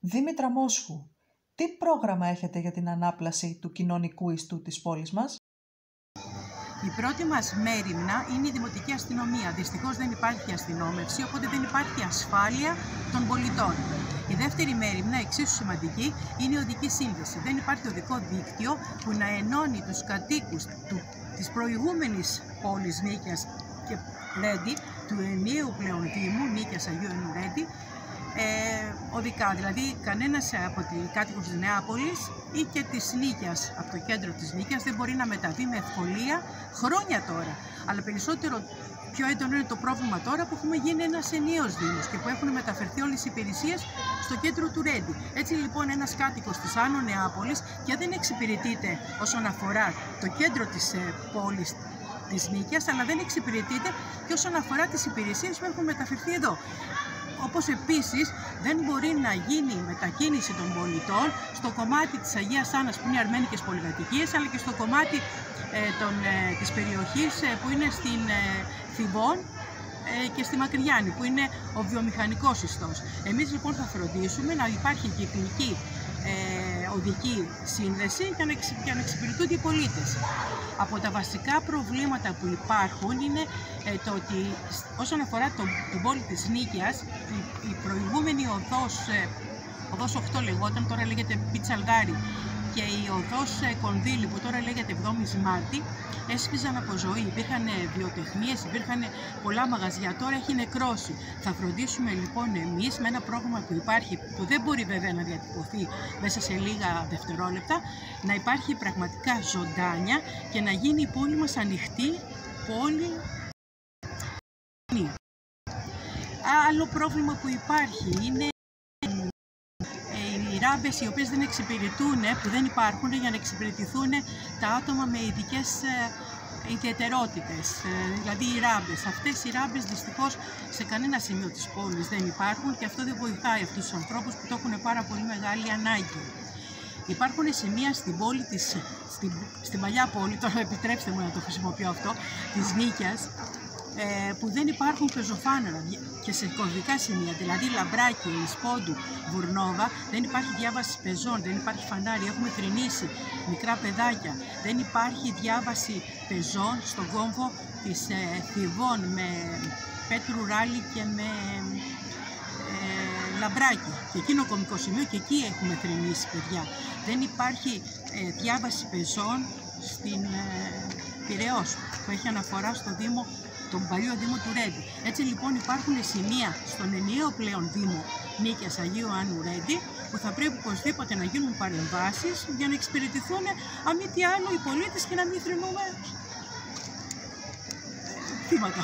Δήμητρα Μόσχου, τι πρόγραμμα έχετε για την ανάπλαση του κοινωνικού ιστού της πόλης μας? Η πρώτη μας μέριμνα είναι η Δημοτική Αστυνομία. Δυστυχώς δεν υπάρχει αστυνόμευση, οπότε δεν υπάρχει ασφάλεια των πολιτών. Η δεύτερη μέριμνα, εξίσου σημαντική, είναι η οδική σύνδεση. Δεν υπάρχει οδικό δίκτυο που να ενώνει τους κατοίκους της προηγούμενης πόλης Νίκαιας και Ρέντι, του ενιαίου πλέον Δήμου, Νίκαιας Αγίου Ιωάννου Ρέντι, οδικά. Δηλαδή, κανένας από τη κάτοικος της Νεάπολης ή και της Νίκαιας, από το κέντρο της Νίκαιας, δεν μπορεί να μεταβεί με ευκολία χρόνια τώρα. Αλλά περισσότερο πιο έντονο είναι το πρόβλημα τώρα που έχουμε γίνει ένας ενιαίος Δήμος και που έχουν μεταφερθεί όλες οι υπηρεσίες στο κέντρο του Ρέντι. Έτσι λοιπόν, ένας κάτοικος της Άνω Νεάπολης και δεν εξυπηρετείται όσον αφορά το κέντρο της πόλης της Νίκαιας, αλλά δεν εξυπηρετείται και όσον αφορά τις υπηρεσίες που έχουν μεταφερθεί εδώ. Όπως επίσης δεν μπορεί να γίνει η μετακίνηση των πολιτών στο κομμάτι της Αγίας Άννας που είναι αρμένικες πολυκατοικίες, αλλά και στο κομμάτι της περιοχής που είναι στην Θηβών και στη Μακριγιάννη, που είναι ο βιομηχανικός ιστός. Εμείς λοιπόν θα φροντίσουμε να υπάρχει κυκλική οδική σύνδεση για να εξυπηρετούνται οι πολίτες. Από τα βασικά προβλήματα που υπάρχουν είναι το ότι όσον αφορά την πόλη της Νίκαιας, η προηγούμενη οδός 8 λεγόταν, τώρα λέγεται Πιτσαλγάρη, και η οδός Κονδύλη που τώρα λέγεται 7η Μάρτη, έσπιζαν από ζωή. Υπήρχαν βιοτεχνίες, υπήρχαν πολλά μαγαζιά, τώρα έχει νεκρώσει. Θα φροντίσουμε λοιπόν εμείς με ένα πρόγραμμα που υπάρχει, που δεν μπορεί βέβαια να διατυπωθεί μέσα σε λίγα δευτερόλεπτα, να υπάρχει πραγματικά ζωντάνια και να γίνει η πόλη μας ανοιχτή πόλη. Άλλο πρόβλημα που υπάρχει είναι οι ράμπες οι οποίες δεν εξυπηρετούν, που δεν υπάρχουν για να εξυπηρετηθούν τα άτομα με ειδικές ιδιαιτερότητες, δηλαδή οι ράμπες. Αυτές οι ράμπες δυστυχώς σε κανένα σημείο της πόλης δεν υπάρχουν και αυτό δεν βοηθάει αυτούς τους ανθρώπους που το έχουν πάρα πολύ μεγάλη ανάγκη. Υπάρχουν σημεία στην πόλη στην παλιά πόλη, τώρα επιτρέψτε μου να το χρησιμοποιώ αυτό, της Νίκαιας, που δεν υπάρχουν πεζοφάναρα και σε κομβικά σημεία, δηλαδή Λαμπράκι, Λισπόντου, Βουρνόβα, δεν υπάρχει διάβαση πεζών, δεν υπάρχει φανάρι, έχουμε θρηνήσει μικρά παιδάκια, δεν υπάρχει διάβαση πεζών στον κόμβο της Θηβών με Πέτρου Ράλη και με Λαμπράκι, και εκείνο κομβικό σημείο και εκεί έχουμε θρηνήσει παιδιά. Δεν υπάρχει διάβαση πεζών στην Πειραιώς, που έχει αναφορά στο Δήμο, τον παλιό Δήμο του Ρέντι. Έτσι λοιπόν υπάρχουν σημεία στον ενιαίο πλέον Δήμο Νίκαιας Αγίου Ιωάννου Ρέντι που θα πρέπει οπωσδήποτε να γίνουν παρεμβάσεις για να εξυπηρετηθούν αν μη τι άλλο οι πολίτες και να μην θρηνούμε θύματα.